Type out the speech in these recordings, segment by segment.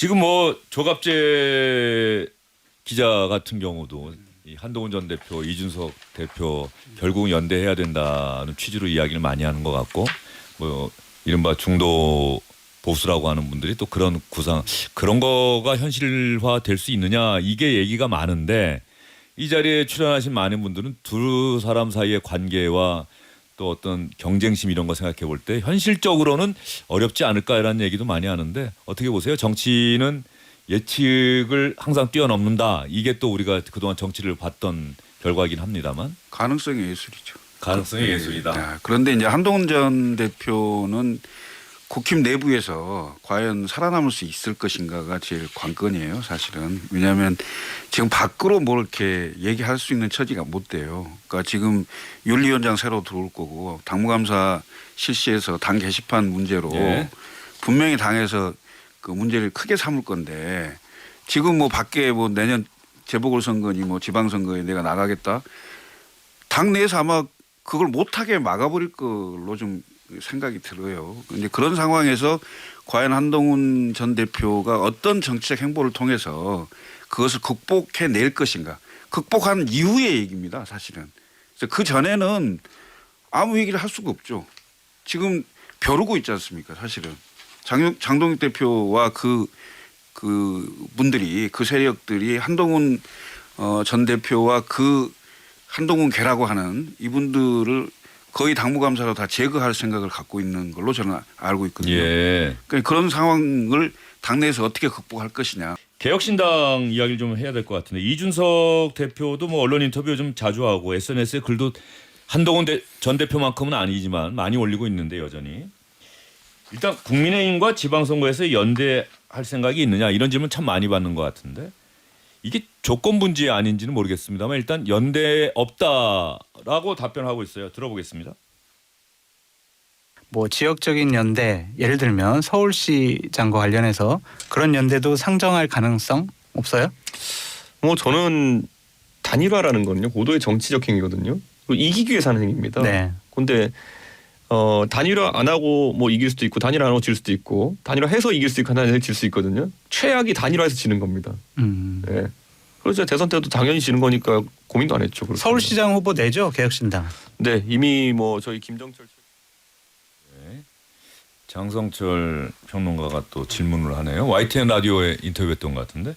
지금 뭐 조갑재 기자 같은 경우도 이 한동훈 전 대표, 이준석 대표 결국은 연대해야 된다는 취지로 이야기를 많이 하는 것 같고, 뭐 이른바 중도 보수라고 하는 분들이 또 그런 그런 거가 현실화 될 수 있느냐, 이게 얘기가 많은데, 이 자리에 출연하신 많은 분들은 두 사람 사이의 관계와 또 어떤 경쟁심 이런 거 생각해 볼 때 현실적으로는 어렵지 않을까라는 얘기도 많이 하는데, 어떻게 보세요? 정치는 예측을 항상 뛰어넘는다. 이게 또 우리가 그동안 정치를 봤던 결과이긴 합니다만. 가능성의 예술이죠. 가능성의 예술이다. 네. 그런데 이제 한동훈 전 대표는 국힘 내부에서 과연 살아남을 수 있을 것인가가 제일 관건이에요, 사실은. 왜냐하면 지금 밖으로 뭐 이렇게 얘기할 수 있는 처지가 못 돼요. 그러니까 지금 윤리위원장 새로 들어올 거고, 당무감사 실시해서 당 게시판 문제로 분명히 당에서 그 문제를 크게 삼을 건데, 지금 뭐 밖에 뭐 내년 재보궐선거니 뭐 지방선거에 내가 나가겠다, 당 내에서 아마 그걸 못하게 막아버릴 걸로 좀 생각이 들어요. 그런데 그런 상황에서 과연 한동훈 전 대표가 어떤 정치적 행보를 통해서 그것을 극복해낼 것인가. 극복한 이후의 얘기입니다, 사실은. 그래서 그 전에는 아무 얘기를 할 수가 없죠. 지금 벼르고 있지 않습니까, 사실은. 장동익 대표와 그 분들이, 그 세력들이 한동훈 전 대표와 그 한동훈 개라고 하는 이분들을 거의 당무감사로 다 제거할 생각을 갖고 있는 걸로 저는 알고 있거든요. 예. 그러니까 그런 상황을 당내에서 어떻게 극복할 것이냐. 개혁신당 이야기를 좀 해야 될 것 같은데, 이준석 대표도 뭐 언론 인터뷰 좀 자주 하고 SNS에 글도 한동훈 전 대표만큼은 아니지만 많이 올리고 있는데, 여전히 일단 국민의힘과 지방선거에서 연대할 생각이 있느냐, 이런 질문 참 많이 받는 것 같은데, 이게 조건분지 아닌지는 모르겠습니다만 일단 연대 없다라고 답변하고 있어요. 들어보겠습니다. 뭐 지역적인 연대, 예를 들면 서울시장과 관련해서 그런 연대도 상정할 가능성 없어요? 뭐 저는 단일화라는 거는요, 고도의 정치적 행위거든요. 이기기 위해서 하는 행위입니다. 네. 근데 단일화 안 하고 뭐 이길 수도 있고, 단일화 안 하고 질 수도 있고, 단일화해서 이길 수도 있고, 단일화해서 질 수 있거든요. 최악이 단일화해서 지는 겁니다. 네. 그래서 대선 때도 당연히 지는 거니까 고민도 안 했죠. 그렇습니다. 서울시장 후보 내죠, 개혁신당. 네, 이미 뭐 저희 김정철 장성철 평론가가 또 질문을 하네요. YTN 라디오에 인터뷰했던 것 같은데,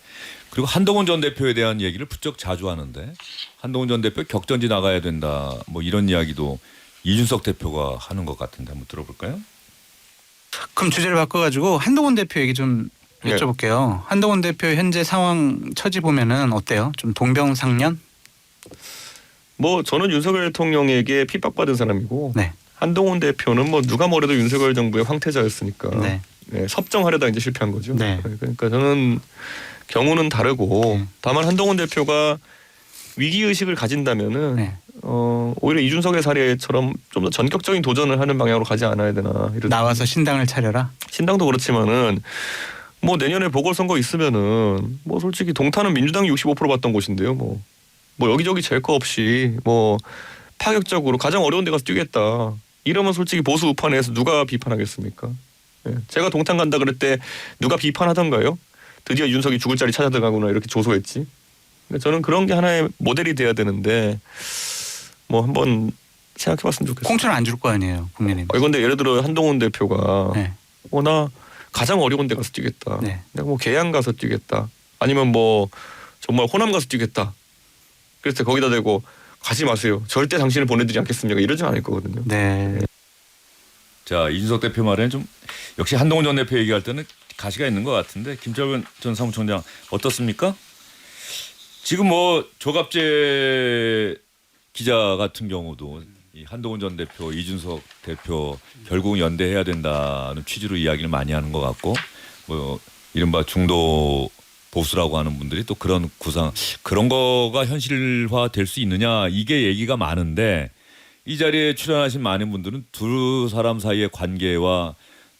그리고 한동훈 전 대표에 대한 얘기를 부쩍 자주 하는데, 한동훈 전 대표 격전지 나가야 된다, 뭐 이런 이야기도 이준석 대표가 하는 것 같은데 한번 들어볼까요? 그럼 주제를 바꿔가지고 한동훈 대표 얘기 좀 여쭤볼게요. 한동훈 대표 현재 상황 처지 보면은 어때요? 좀 동병상련? 뭐 저는 윤석열 대통령에게 핍박받은 사람이고, 네. 한동훈 대표는 뭐 누가 뭐래도 윤석열 정부의 황태자였으니까 네. 네, 섭정하려다 이제 실패한 거죠. 네. 그러니까 저는 경우는 다르고, 다만 한동훈 대표가 위기 의식을 가진다면은 네. 오히려 이준석의 사례처럼 좀 더 전격적인 도전을 하는 방향으로 가지 않아야 되나. 나와서 신당을 차려라. 신당도 그렇지만은 뭐 내년에 보궐선거 있으면은 뭐 솔직히 동탄은 민주당이 65% 받던 곳인데요. 뭐 여기저기 잴 거 없이 뭐 파격적으로 가장 어려운 데 가서 뛰겠다, 이러면 솔직히 보수 우판에서 누가 비판하겠습니까? 예. 제가 동탄 간다 그럴 때 누가 비판하던가요? 드디어 윤석이 죽을 자리 찾아 들어가구나 이렇게 조소했지. 그러니까 저는 그런 게 하나의 모델이 돼야 되는데, 뭐 한번 생각해봤으면 좋겠어요. 공천을 안 줄 거 아니에요, 국민의힘. 그런데 예를 들어 한동훈 대표가 네. 나 가장 어려운 데 가서 뛰겠다. 네. 내가 뭐 계양 가서 뛰겠다. 아니면 뭐 정말 호남 가서 뛰겠다. 그래서 거기다 대고 가지 마세요, 절대 당신을 보내드리지 않겠습니다, 이러지 않을 거거든요. 네. 자, 이준석 대표 말에는 좀 역시 한동훈 전 대표 얘기할 때는 가시가 있는 것 같은데, 김철근 전 사무총장 어떻습니까? 지금 뭐 조갑재 기자 같은 경우도 이 한동훈 전 대표, 이준석 대표 결국은 연대해야 된다는 취지로 이야기를 많이 하는 것 같고, 뭐 이른바 중도 보수라고 하는 분들이 또 그런 그런 거가 현실화 될 수 있느냐, 이게 얘기가 많은데, 이 자리에 출연하신 많은 분들은 두 사람 사이의 관계와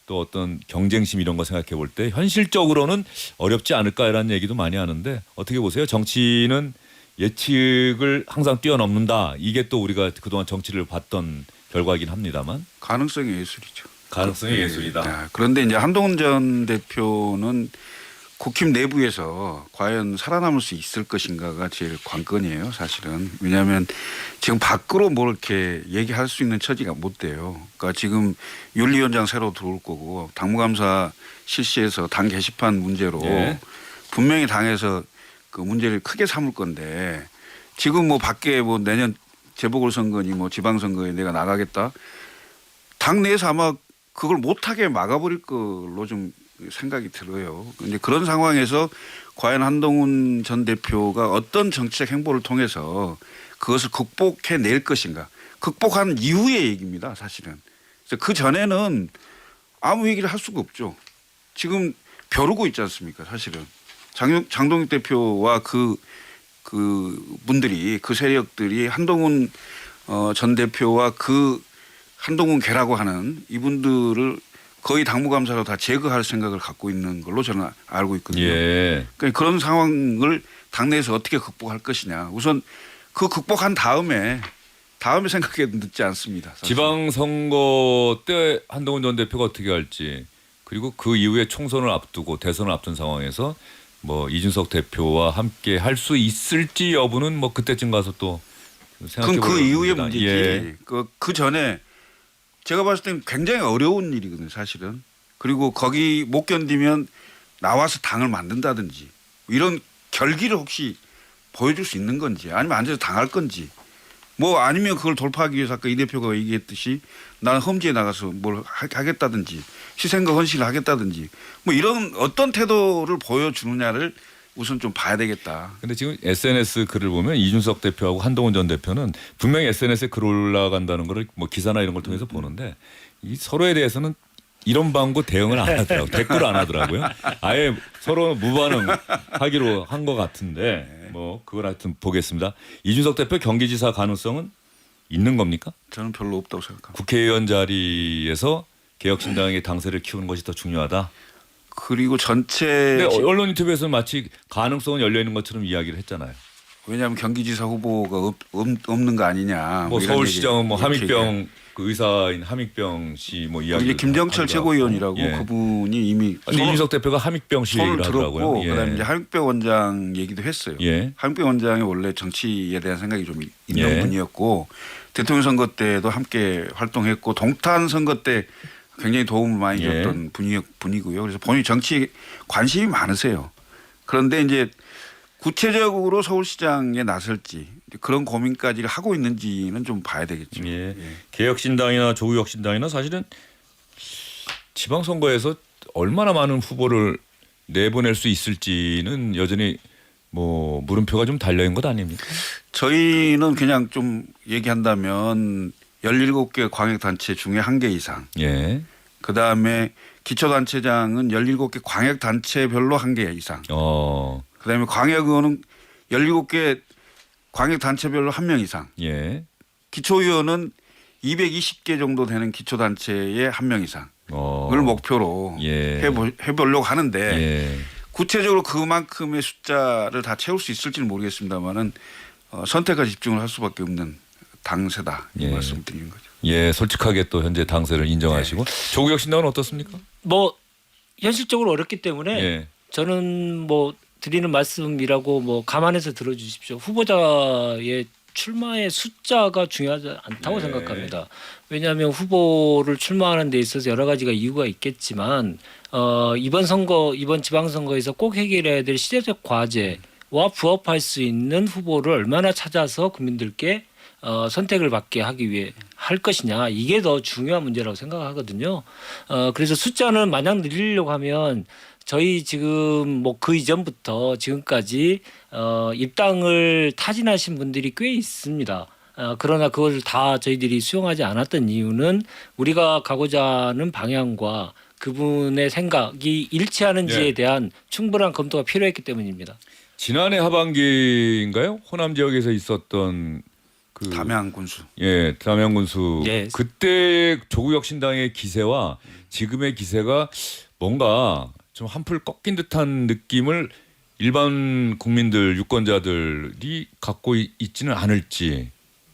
또 어떤 경쟁심 이런 거 생각해 볼 때 현실적으로는 어렵지 않을까라는 얘기도 많이 하는데, 어떻게 보세요? 정치는 예측을 항상 뛰어넘는다. 이게 또 우리가 그동안 정치를 봤던 결과이긴 합니다만. 가능성의 예술이죠. 가능성의 예술이다. 네. 그런데 이제 한동훈 전 대표는 국힘 내부에서 과연 살아남을 수 있을 것인가가 제일 관건이에요, 사실은. 왜냐하면 지금 밖으로 뭐 이렇게 얘기할 수 있는 처지가 못 돼요. 그러니까 지금 윤리위원장 새로 들어올 거고 당무감사 실시해서 당 게시판 문제로 예. 분명히 당에서 그 문제를 크게 삼을 건데 지금 뭐 밖에 뭐 내년 재보궐선거니 뭐 지방선거에 내가 나가겠다. 당 내에서 아마 그걸 못하게 막아버릴 걸로 좀 생각이 들어요. 근데 그런 상황에서 과연 한동훈 전 대표가 어떤 정치적 행보를 통해서 그것을 극복해낼 것인가. 극복한 이후의 얘기입니다, 사실은. 그래서 그 전에는 아무 얘기를 할 수가 없죠. 지금 벼르고 있지 않습니까, 사실은. 장동익 대표와 그 분들이 그 세력들이 한동훈 전 대표와 그 한동훈 개라고 하는 이분들을 거의 당무감사로 다 제거할 생각을 갖고 있는 걸로 저는 알고 있거든요. 예. 그러니까 그런 상황을 당내에서 어떻게 극복할 것이냐. 우선 그 극복한 다음에 생각해도 늦지 않습니다. 사실. 지방선거 때 한동훈 전 대표가 어떻게 할지 그리고 그 이후에 총선을 앞두고 대선을 앞둔 상황에서 뭐 이준석 대표와 함께 할 수 있을지 여부는 뭐 그때쯤 가서 또 생각해 그럼 볼 그 이후의 문제다. 문제지. 예. 그 전에 제가 봤을 때는 굉장히 어려운 일이거든요, 사실은. 그리고 거기 못 견디면 나와서 당을 만든다든지 이런 결기를 혹시 보여줄 수 있는 건지 아니면 앉아서 당할 건지 뭐 아니면 그걸 돌파하기 위해서 아까 이 대표가 얘기했듯이 나는 험지에 나가서 뭘 하겠다든지 희생과 헌신을 하겠다든지 뭐 이런 어떤 태도를 보여주느냐를 우선 좀 봐야 되겠다. 근데 지금 SNS 글을 보면 이준석 대표하고 한동훈 전 대표는 분명히 SNS에 글 올라간다는 거를 뭐 기사나 이런 걸 통해서 보는데 이 서로에 대해서는 이런 방구 대응을 안 하더라고요. 댓글을 안 하더라고요. 아예 서로 무반응하기로 한 것 같은데 뭐 그걸 하여튼 보겠습니다. 이준석 대표 경기지사 가능성은 있는 겁니까? 저는 별로 없다고 생각합니다. 국회의원 자리에서 개혁신당의 당세를 키우는 것이 더 중요하다. 그리고 전체 근데 언론 인터뷰에서 마치 가능성은 열려 있는 것처럼 이야기를 했잖아요. 왜냐하면 경기지사 후보가 없는 거 아니냐. 뭐 이런 서울시장은 뭐 얘기, 이렇게 함익병 그 의사인 함익병 씨 뭐 이야기. 이제 김정철 최고위원이라고 예. 그분이 이미 근데 이준석 대표가 함익병 씨 손을 얘기를 들었고 하더라고요. 예. 그다음에 이제 함익병 원장 얘기도 했어요. 예. 함익병 원장이 원래 정치에 대한 생각이 좀 있는 예. 분이었고 대통령 선거 때도 함께 활동했고 동탄 선거 때 굉장히 도움을 많이 예. 줬던 분이고요. 그래서 본인이 정치에 관심이 많으세요. 그런데 이제 구체적으로 서울시장에 나설지 그런 고민까지 하고 있는지는 좀 봐야 되겠죠. 예. 개혁신당이나 조국혁신당이나 사실은 지방선거에서 얼마나 많은 후보를 내보낼 수 있을지는 여전히 뭐 물음표가 좀 달려 있는 것 아닙니까? 저희는 그냥 좀 얘기한다면 17개 광역단체 중에 1개 이상. 예. 그다음에 기초단체장은 17개 광역단체별로 1개 이상. 그다음에 광역의원은 17개 광역단체별로 1명 이상. 예. 기초의원은 220개 정도 되는 기초단체에 1명 이상을 목표로 예. 해보려고 하는데 예. 구체적으로 그만큼의 숫자를 다 채울 수 있을지는 모르겠습니다만은 선택과 집중을 할 수밖에 없는 당세다 이 예. 말씀을 드리는 거죠. 예, 솔직하게 또 현재 당세를 인정하시고 조국혁신당은 어떻습니까? 뭐 현실적으로 어렵기 때문에 예. 저는 뭐 드리는 말씀이라고 뭐 감안해서 들어주십시오. 후보자의 출마의 숫자가 중요하지 않다고 네. 생각합니다. 왜냐하면 후보를 출마하는 데 있어서 여러 가지가 이유가 있겠지만 이번 지방선거에서 꼭 해결해야 될 시대적 과제와 부합할 수 있는 후보를 얼마나 찾아서 국민들께 선택을 받게 하기 위해 할 것이냐 이게 더 중요한 문제라고 생각하거든요. 그래서 숫자는 마냥 늘리려고 하면 저희 지금 뭐 그 이전부터 지금까지 입당을 타진하신 분들이 꽤 있습니다. 그러나 그걸 다 저희들이 수용하지 않았던 이유는 우리가 가고자 하는 방향과 그분의 생각이 일치하는지에 예. 대한 충분한 검토가 필요했기 때문입니다. 지난해 하반기인가요? 호남 지역에서 있었던 그 담양 군수. 예, 담양군수. 예. 그때 조국혁신당의 기세와 지금의 기세가 뭔가 좀 한풀 꺾인 듯한 느낌을 일반 국민들 유권자들이 갖고 있지는 않을지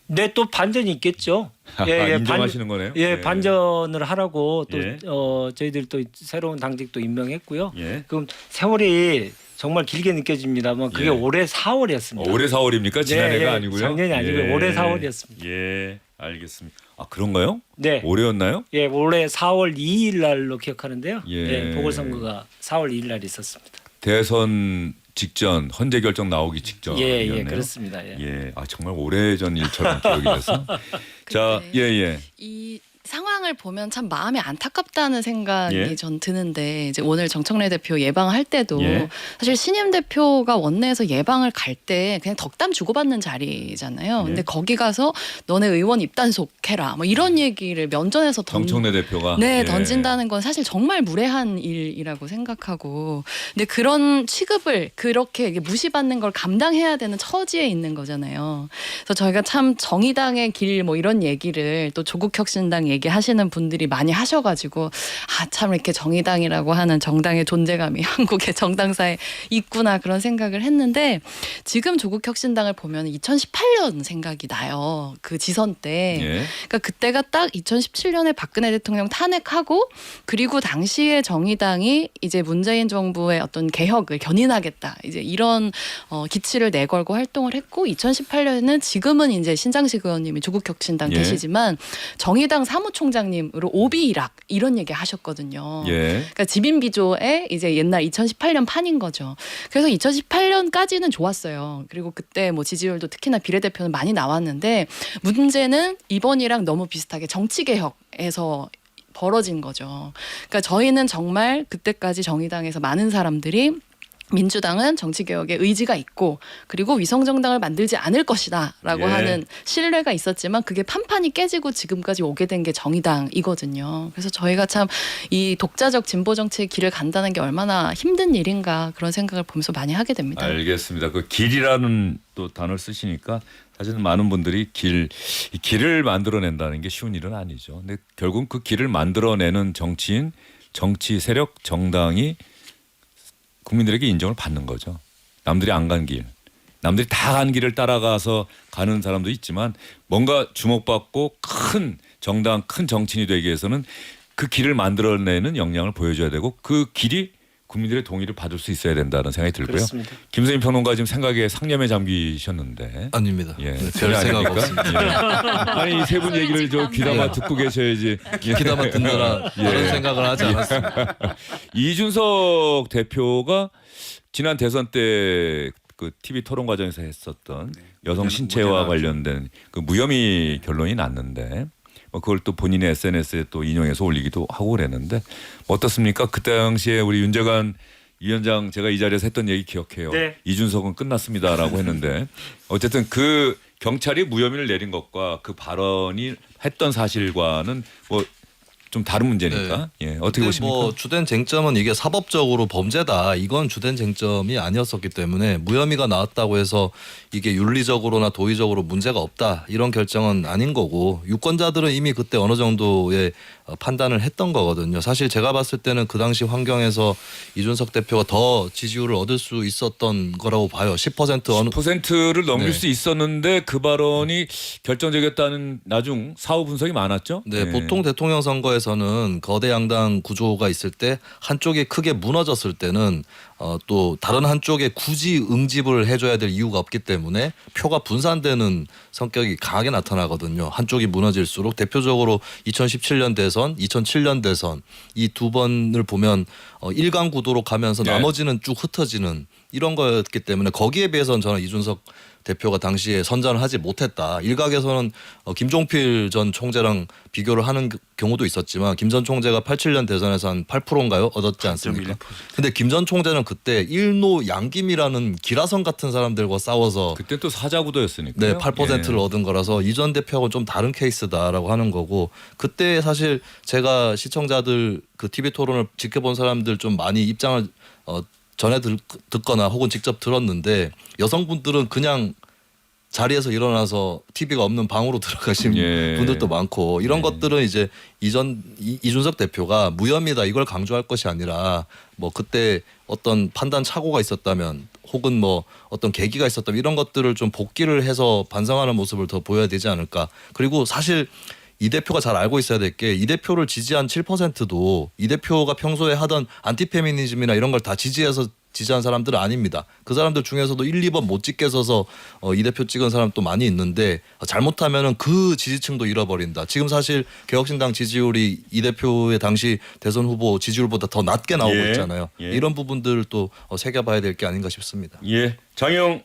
네, 또 반전이 있겠죠. 인정하시는 거네요. 예, 반전을 하라고 또 예. 저희들이 또 새로운 당직도 임명했고요. 예. 그럼 세월이 정말 길게 느껴집니다만 그게 예. 올해 4월이었습니다. 올해 4월입니까? 지난해가 아니고요. 작년이 아니고 예. 올해 4월이었습니다. 예, 알겠습니다. 아 그런가요? 네. 올해였나요? 예, 올해 4월 2일 날로 기억하는데요. 예. 예, 보궐선거가 4월 2일 날 있었습니다. 대선 직전 헌재 결정 나오기 직전이었네요. 예, 그렇습니다. 예. 예, 아 정말 오래전 일처럼 기억이 돼서. 자, 근데 예. 이 상황을 보면 참 마음이 안타깝다는 생각이 예. 전 드는데 이제 오늘 정청래 대표 예방할 때도 예. 사실 신임 대표가 원내에서 예방을 갈 때 그냥 덕담 주고받는 자리잖아요. 예. 근데 거기 가서 너네 의원 입단속해라 뭐 이런 얘기를 면전에서 정청래 대표가 던진다는 건 사실 정말 무례한 일이라고 생각하고 근데 그런 취급을 그렇게 무시받는 걸 감당해야 되는 처지에 있는 거잖아요. 그래서 저희가 참 정의당의 길 뭐 이런 얘기를 또 조국혁신당 얘기하시는 분들이 많이 하셔가지고 참 이렇게 정의당이라고 하는 정당의 존재감이 한국의 정당사에 있구나 그런 생각을 했는데 지금 조국혁신당을 보면 2018년 생각이 나요. 그 지선 때. 예. 그러니까 그때가 딱 2017년에 박근혜 대통령 탄핵하고 그리고 당시에 정의당이 이제 문재인 정부의 어떤 개혁을 견인하겠다. 이제 이런 기치를 내걸고 활동을 했고 2018년에는 지금은 이제 신장식 의원님이 조국혁신당 예. 계시지만 정의당 사무총장님으로 오비일학 이런 얘기 하셨거든요. 예. 그러니까 지빈비조의 이제 옛날 2018년 판인 거죠. 그래서 2018년까지는 좋았어요. 그리고 그때 뭐 지지율도 특히나 비례대표는 많이 나왔는데 문제는 이번이랑 너무 비슷하게 정치개혁에서 벌어진 거죠. 그러니까 저희는 정말 그때까지 정의당에서 많은 사람들이 민주당은 정치개혁에 의지가 있고 그리고 위성정당을 만들지 않을 것이다 라고 예. 하는 신뢰가 있었지만 그게 판판이 깨지고 지금까지 오게 된 게 정의당이거든요. 그래서 저희가 참 이 독자적 진보 정치의 길을 간다는 게 얼마나 힘든 일인가 그런 생각을 보면서 많이 하게 됩니다. 알겠습니다. 그 길이라는 또 단어를 쓰시니까 사실 많은 분들이 이 길을 만들어낸다는 게 쉬운 일은 아니죠. 근데 결국 그 길을 만들어내는 정치인, 정치 세력, 정당이 국민들에게 인정을 받는 거죠. 남들이 안 간 길, 남들이 다 간 길을 따라가서 가는 사람도 있지만 뭔가 주목받고 큰 정당, 큰 정치인이 되기 위해서는 그 길을 만들어내는 역량을 보여줘야 되고 그 길이 국민들의 동의를 받을 수 있어야 된다는 생각이 들고요. 그렇습니다. 김선임 평론가 지금 생각에 상념에 잠기셨는데. 아닙니다. 예, 네, 전혀 별 생각 아닙니까? 없습니다. 예. 아니 이 세 분 얘기를 저 귀담아 듣고 계셔야지. 예. 귀담아 듣느라 다른 생각을 하지 않았습니다. 이준석 대표가 지난 대선 때 그 TV 토론 과정에서 했었던 여성 신체와 관련된 그 무혐의 결론이 났는데 뭐 그걸 또 본인의 SNS에 또 인용해서 올리기도 하고 그랬는데 어떻습니까? 그때 당시에 우리 윤재관 위원장 제가 이 자리에서 했던 얘기 기억해요. 네. 이준석은 끝났습니다라고 했는데 어쨌든 그 경찰이 무혐의를 내린 것과 그 발언이 했던 사실과는 뭐 좀 다른 문제니까 예, 어떻게 근데 보십니까? 뭐 주된 쟁점은 이게 사법적으로 범죄다. 이건 주된 쟁점이 아니었었기 때문에 무혐의가 나왔다고 해서 이게 윤리적으로나 도의적으로 문제가 없다. 이런 결정은 아닌 거고 유권자들은 이미 그때 어느 정도의 판단을 했던 거거든요. 사실 제가 봤을 때는 그 당시 환경에서 이준석 대표가 더 지지율을 얻을 수 있었던 거라고 봐요. 10% 어느 10%를 넘길 네. 수 있었는데 그 발언이 결정적이었다는 나중 사후 분석이 많았죠. 네, 예. 보통 대통령 선거에서는 거대 양당 구조가 있을 때 한쪽이 크게 무너졌을 때는 또 다른 한쪽에 굳이 응집을 해줘야 될 이유가 없기 때문에 표가 분산되는 성격이 강하게 나타나거든요. 한쪽이 무너질수록 대표적으로 2017년 대선, 2007년 대선 이 두 번을 보면 일강 구도로 가면서 네. 나머지는 쭉 흩어지는 이런 거였기 때문에 거기에 비해서는 저는 이준석 대표가 당시에 선전을 하지 못했다. 일각에서는 김종필 전 총재랑 비교를 하는 경우도 있었지만 김 전 총재가 87년 대선에서 한 8%인가요? 얻었지 않습니까? 근데 김 전 총재는 그때 일노 양김이라는 기라성 같은 사람들과 싸워서 그때 또 사자구도였으니까. 네, 8%를 얻은 거라서 이전 대표하고는 좀 다른 케이스다라고 하는 거고 그때 사실 제가 시청자들 그 TV 토론을 지켜본 사람들 좀 많이 입장을 전해 듣거나 혹은 직접 들었는데 여성분들은 그냥 자리에서 일어나서 TV가 없는 방으로 들어가신 예. 분들도 많고 이런 것들은 이제 이준석 대표가 무혐의다 이걸 강조할 것이 아니라 뭐 그때 어떤 판단 착오가 있었다면 혹은 뭐 어떤 계기가 있었던 이런 것들을 좀 복기를 해서 반성하는 모습을 더 보여야 되지 않을까. 그리고 사실 이 대표가 잘 알고 있어야 될 게 이 대표를 지지한 7%도 이 대표가 평소에 하던 안티페미니즘이나 이런 걸 다 지지해서 지지한 사람들은 아닙니다. 그 사람들 중에서도 1, 2번 못 찍게 서서 이 대표 찍은 사람도 많이 있는데 잘못하면은 그 지지층도 잃어버린다. 지금 사실 개혁신당 지지율이 이 대표의 당시 대선 후보 지지율보다 더 낮게 나오고 예. 있잖아요. 예. 이런 부분들을 또 새겨봐야 될 게 아닌가 싶습니다. 예, 장영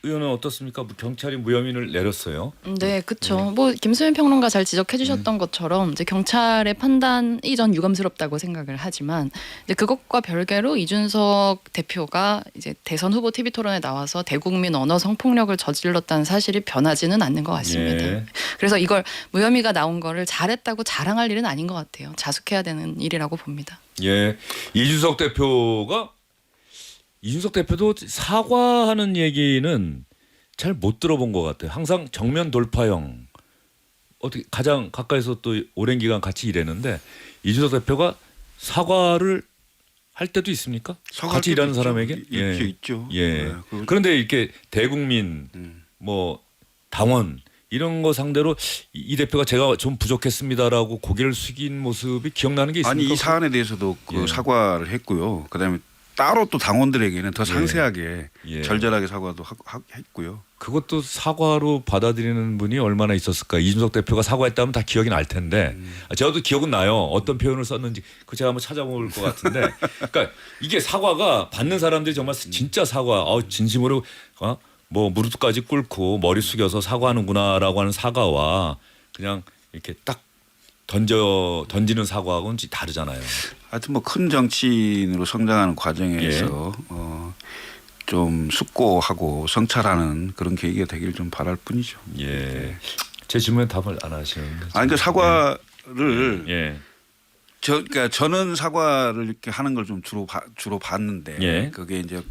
의원은 어떻습니까? 경찰이 무혐의를 내렸어요. 네, 그렇죠. 뭐 김수민 평론가 잘 지적해주셨던 것처럼 이제 경찰의 판단이 전 유감스럽다고 생각을 하지만 이제 그것과 별개로 이준석 대표가 이제 대선 후보 TV 토론에 나와서 대국민 언어 성폭력을 저질렀다는 사실이 변하지는 않는 것 같습니다. 예. 그래서 이걸 무혐의가 나온 거를 잘했다고 자랑할 일은 아닌 것 같아요. 자숙해야 되는 일이라고 봅니다. 예, 이준석 대표도 사과하는 얘기는 잘 못 들어본 것 같아요. 항상 정면 돌파형. 어떻게 가장 가까이서 또 오랜 기간 같이 일했는데 이준석 대표가 사과를 할 때도 있습니까? 같이 일하는 사람에게? 있죠. 예. 네, 그런데 이렇게 대국민 뭐 당원 이런 거 상대로 이 대표가 제가 좀 부족했습니다라고 고개를 숙인 모습이 기억나는 게 있습니까? 아니 이 사안에 대해서도 그 예. 사과를 했고요. 그다음에 따로 또 당원들에게는 더 상세하게 예. 절절하게 사과도 했고요. 그것도 사과로 받아들이는 분이 얼마나 있었을까. 이준석 대표가 사과했다면 다 기억이 날 텐데 저도 기억은 나요. 어떤 표현을 썼는지 그 제가 한번 찾아볼 것 같은데 그러니까 이게 사과가 받는 사람들이 정말 진짜 사과 진심으로 뭐 무릎까지 꿇고 머리 숙여서 사과하는구나라고 하는 사과와 그냥 이렇게 딱 던지는 사과하고는 다르잖아요. 하여튼 뭐 큰 정치인으로 성장하는 과정에서 좀 숙고하고 성찰하는 그런 계기가 되기를 좀 바랄 뿐이죠. 예. 제 질문에 답을 안 하시는데. 아니 그 사과를 예. 그러니까 저는 사과를 이렇게 하는 걸 좀 주로 봤는데 예. 그게 이제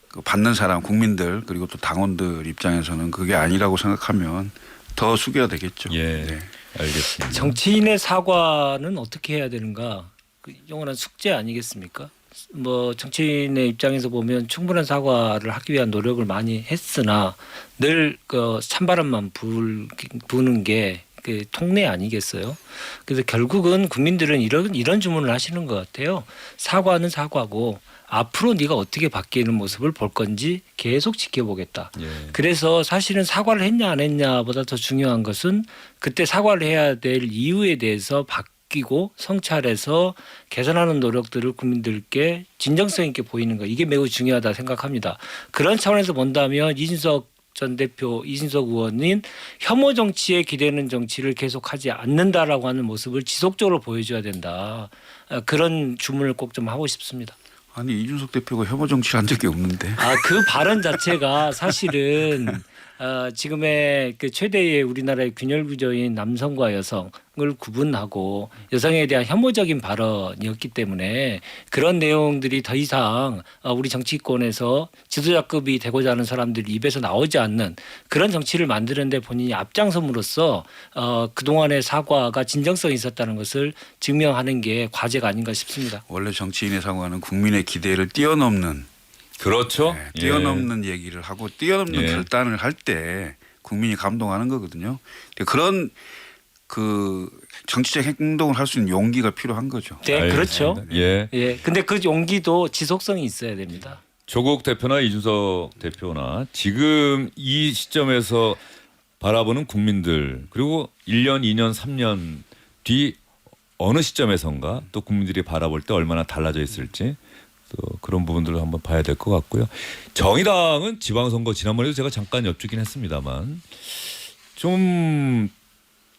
그 받는 사람 국민들 그리고 또 당원들 입장에서는 그게 아니라고 생각하면 더 숙여야 되겠죠. 예. 네. 알겠습니다. 정치인의 사과는 어떻게 해야 되는가? 그 영원한 숙제 아니겠습니까? 뭐 정치인의 입장에서 보면 충분한 사과를 하기 위한 노력을 많이 했으나 늘 그 찬바람만 부는 게 그 통례 아니겠어요? 그래서 결국은 국민들은 이런 주문을 하시는 것 같아요. 사과는 사과고 앞으로 네가 어떻게 바뀌는 모습을 볼 건지 계속 지켜보겠다. 예. 그래서 사실은 사과를 했냐 안 했냐보다 더 중요한 것은 그때 사과를 해야 될 이유에 대해서 바뀌고 성찰해서 개선하는 노력들을 국민들께 진정성 있게 보이는 거 이게 매우 중요하다 생각합니다. 그런 차원에서 본다면 이준석 의원인 혐오 정치에 기대는 정치를 계속하지 않는다라고 하는 모습을 지속적으로 보여줘야 된다. 그런 주문을 꼭 좀 하고 싶습니다. 아니 이준석 대표가 혐오 정치를 한 적이 없는데. 그 발언 자체가 사실은 지금의 그 최대의 우리나라의 균열 구조인 남성과 여성을 구분하고 여성에 대한 혐오적인 발언이었기 때문에 그런 내용들이 더 이상 우리 정치권에서 지도자급이 되고자 하는 사람들 입에서 나오지 않는 그런 정치를 만드는데 본인이 앞장섬으로써 그동안의 사과가 진정성이 있었다는 것을 증명하는 게 과제가 아닌가 싶습니다. 원래 정치인의 사과는 국민의 기대를 뛰어넘는 그렇죠. 네, 뛰어넘는 얘기를 하고 뛰어넘는 결단을 할 때 국민이 감동하는 거거든요. 그런 그 정치적 행동을 할 수 있는 용기가 필요한 거죠. 네, 그렇죠. 예. 예, 근데 그 용기도 지속성이 있어야 됩니다. 조국 대표나 이준석 대표나 지금 이 시점에서 바라보는 국민들 그리고 1년, 2년, 3년 뒤 어느 시점에선가 또 국민들이 바라볼 때 얼마나 달라져 있을지 또 그런 부분들을 한번 봐야 될 것 같고요. 정의당은 지방선거 지난번에도 제가 잠깐 여쭙긴 했습니다만 좀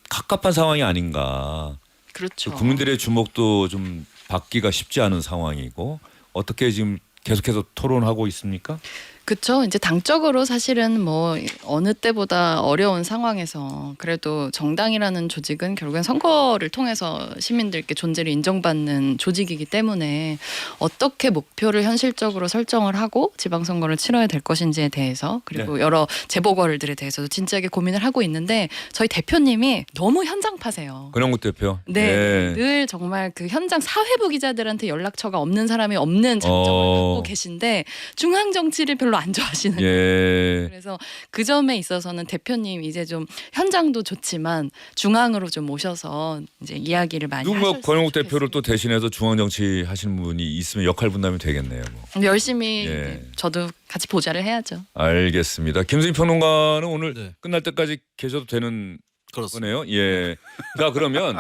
갑갑한 상황이 아닌가. 그렇죠. 국민들의 주목도 좀 받기가 쉽지 않은 상황이고 어떻게 지금 계속해서 토론하고 있습니까? 그렇죠. 이제 당적으로 사실은 뭐 어느 때보다 어려운 상황에서 그래도 정당이라는 조직은 결국엔 선거를 통해서 시민들께 존재를 인정받는 조직이기 때문에 어떻게 목표를 현실적으로 설정을 하고 지방선거를 치러야 될 것인지에 대해서 그리고 여러 재보궐들에 대해서도 진지하게 고민을 하고 있는데 저희 대표님이 너무 현장파세요. 권영국 대표. 네, 늘 정말 그 현장 사회부 기자들한테 연락처가 없는 사람이 없는 장점을 갖고 계신데 중앙 정치를 별로 안 좋아하시는 거예요. 예. 그래서 그 점에 있어서는 대표님 이제 좀 현장도 좋지만 중앙으로 좀 모셔서 이제 이야기를 많이 누군가 하셨으면 권영욱 좋겠습니다. 대표를 또 대신해서 중앙 정치 하시는 분이 있으면 역할 분담이 되겠네요. 뭐. 열심히 예. 이제 저도 같이 보좌를 해야죠. 알겠습니다. 김수희 평론가는 오늘 네. 끝날 때까지 계셔도 되는 그렇습니다. 거네요. 예. 자 그러면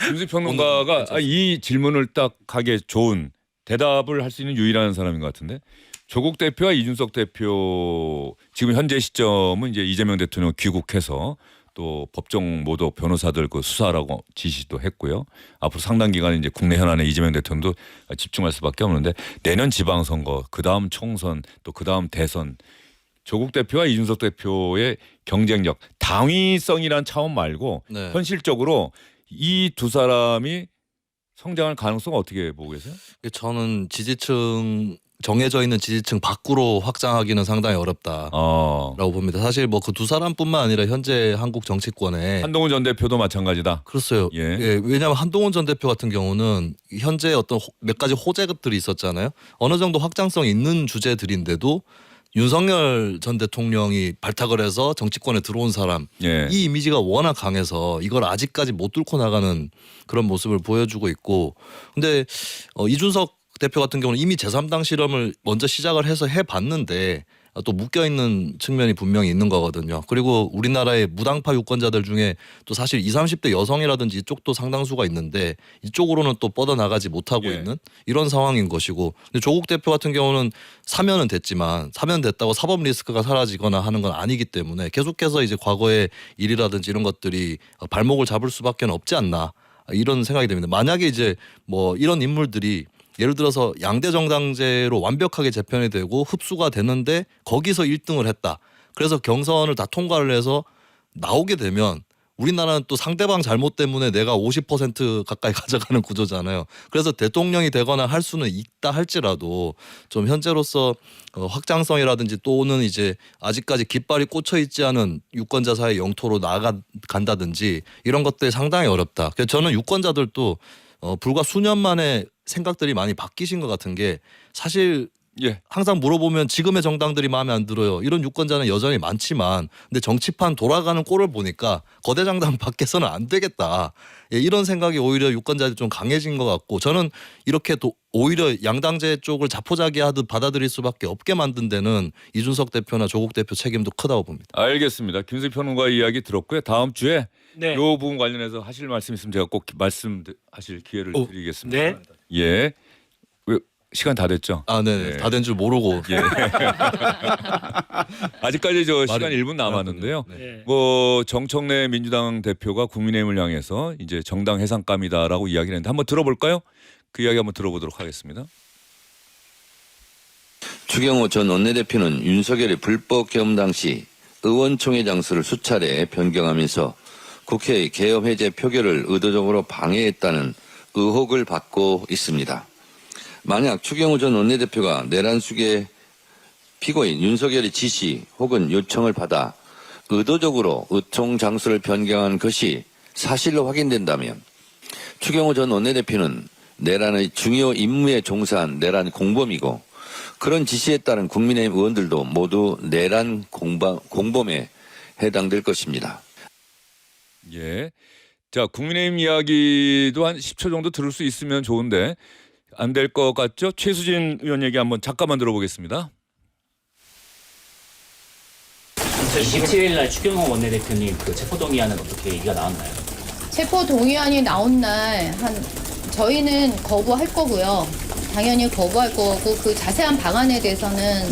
김수희 평론가가 이 질문을 딱 하기에 좋은 대답을 할 수 있는 유일한 사람인 것 같은데 조국 대표와 이준석 대표 지금 현재 시점은 이제 이재명 대통령 귀국해서 또 법정 모두 변호사들 그 수사라고 지시도 했고요. 앞으로 상당 기간 이제 국내 현안에 이재명 대통령도 집중할 수밖에 없는데 내년 지방선거, 그 다음 총선, 또 그 다음 대선 조국 대표와 이준석 대표의 경쟁력, 당위성이란 차원 말고 네. 현실적으로 이 두 사람이 성장할 가능성은 어떻게 보고 계세요? 저는 지지층 정해져 있는 지지층 밖으로 확장하기는 상당히 어렵다라고 봅니다. 사실 뭐 그 두 사람뿐만 아니라 현재 한국 정치권에 한동훈 전 대표도 마찬가지다. 그렇어요. 예. 예, 왜냐하면 한동훈 전 대표 같은 경우는 현재 어떤 몇 가지 호재들이 있었잖아요. 어느 정도 확장성 있는 주제들인데도 윤석열 전 대통령이 발탁을 해서 정치권에 들어온 사람 예. 이 이미지가 워낙 강해서 이걸 아직까지 못 뚫고 나가는 그런 모습을 보여주고 있고 근데 이준석 대표 같은 경우는 이미 제3당 실험을 먼저 시작을 해서 해봤는데 또 묶여있는 측면이 분명히 있는 거거든요. 그리고 우리나라의 무당파 유권자들 중에 또 사실 20, 30대 여성이라든지 이쪽도 상당수가 있는데 이쪽으로는 또 뻗어나가지 못하고 예. 있는 이런 상황인 것이고 근데 조국 대표 같은 경우는 사면은 됐지만 사면 됐다고 사법 리스크가 사라지거나 하는 건 아니기 때문에 계속해서 이제 과거의 일이라든지 이런 것들이 발목을 잡을 수밖에 없지 않나 이런 생각이 듭니다. 만약에 이제 뭐 이런 인물들이 예를 들어서 양대 정당제로 완벽하게 재편이 되고 흡수가 되는데 거기서 1등을 했다. 그래서 경선을 다 통과를 해서 나오게 되면 우리나라는 또 상대방 잘못 때문에 내가 50% 가까이 가져가는 구조잖아요. 그래서 대통령이 되거나 할 수는 있다 할지라도 좀 현재로서 확장성이라든지 또는 이제 아직까지 깃발이 꽂혀 있지 않은 유권자 사회 영토로 나아간다든지 이런 것들이 상당히 어렵다. 그래서 저는 유권자들도 불과 수년 만에 생각들이 많이 바뀌신 것 같은 게 사실 예. 항상 물어보면 지금의 정당들이 마음에 안 들어요. 이런 유권자는 여전히 많지만 근데 정치판 돌아가는 꼴을 보니까 거대 정당 밖에서는 안 되겠다. 예, 이런 생각이 오히려 유권자들이 좀 강해진 것 같고 저는 이렇게 오히려 양당제 쪽을 자포자기하듯 받아들일 수밖에 없게 만든 데는 이준석 대표나 조국 대표 책임도 크다고 봅니다. 알겠습니다. 김수희 평론가 이야기 들었고요. 다음 주에 네. 이 부분 관련해서 하실 말씀 있으면 제가 꼭 말씀하실 기회를 드리겠습니다. 네. 예. 왜 시간 다 됐죠? 아, 네, 네. 다 된 줄 모르고. 예. 아직까지 저 시간 말이- 1분 남았는데요. 네. 뭐 정청래 민주당 대표가 국민의힘을 향해서 이제 정당 해산감이다라고 이야기를 했는데 한번 들어볼까요? 그 이야기 한번 들어보도록 하겠습니다. 추경호 전 원내대표는 윤석열의 불법 계엄 당시 의원총회 장소를 수차례 변경하면서 국회의 계엄 해제 표결을 의도적으로 방해했다는 의혹을 받고 있습니다. 만약 추경호 전 원내대표가 내란 수계 피고인 윤석열의 지시 혹은 요청을 받아 의도적으로 의총 장소를 변경한 것이 사실로 확인된다면 추경호 전 원내대표는 내란의 중요 임무에 종사한 내란 공범이고 그런 지시에 따른 국민의힘 의원들도 모두 내란 공범에 해당될 것입니다. 예. 자, 국민의힘 이야기도 한 10초 정도 들을 수 있으면 좋은데 안 될 것 같죠? 최수진 의원 얘기 한번 잠깐만 들어보겠습니다. 27일 날 추경호 원내대표님 그 체포동의안은 어떻게 얘기가 나왔나요? 체포 동의안이 나온 날 저희는 거부할 거고요. 당연히 거부할 거고 그 자세한 방안에 대해서는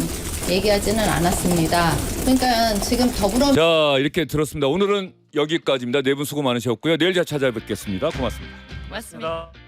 얘기하지는 않았습니다. 그러니까 지금 자, 이렇게 들었습니다. 오늘은 여기까지입니다. 네 분 수고 많으셨고요. 내일 찾아뵙겠습니다. 고맙습니다. 고맙습니다.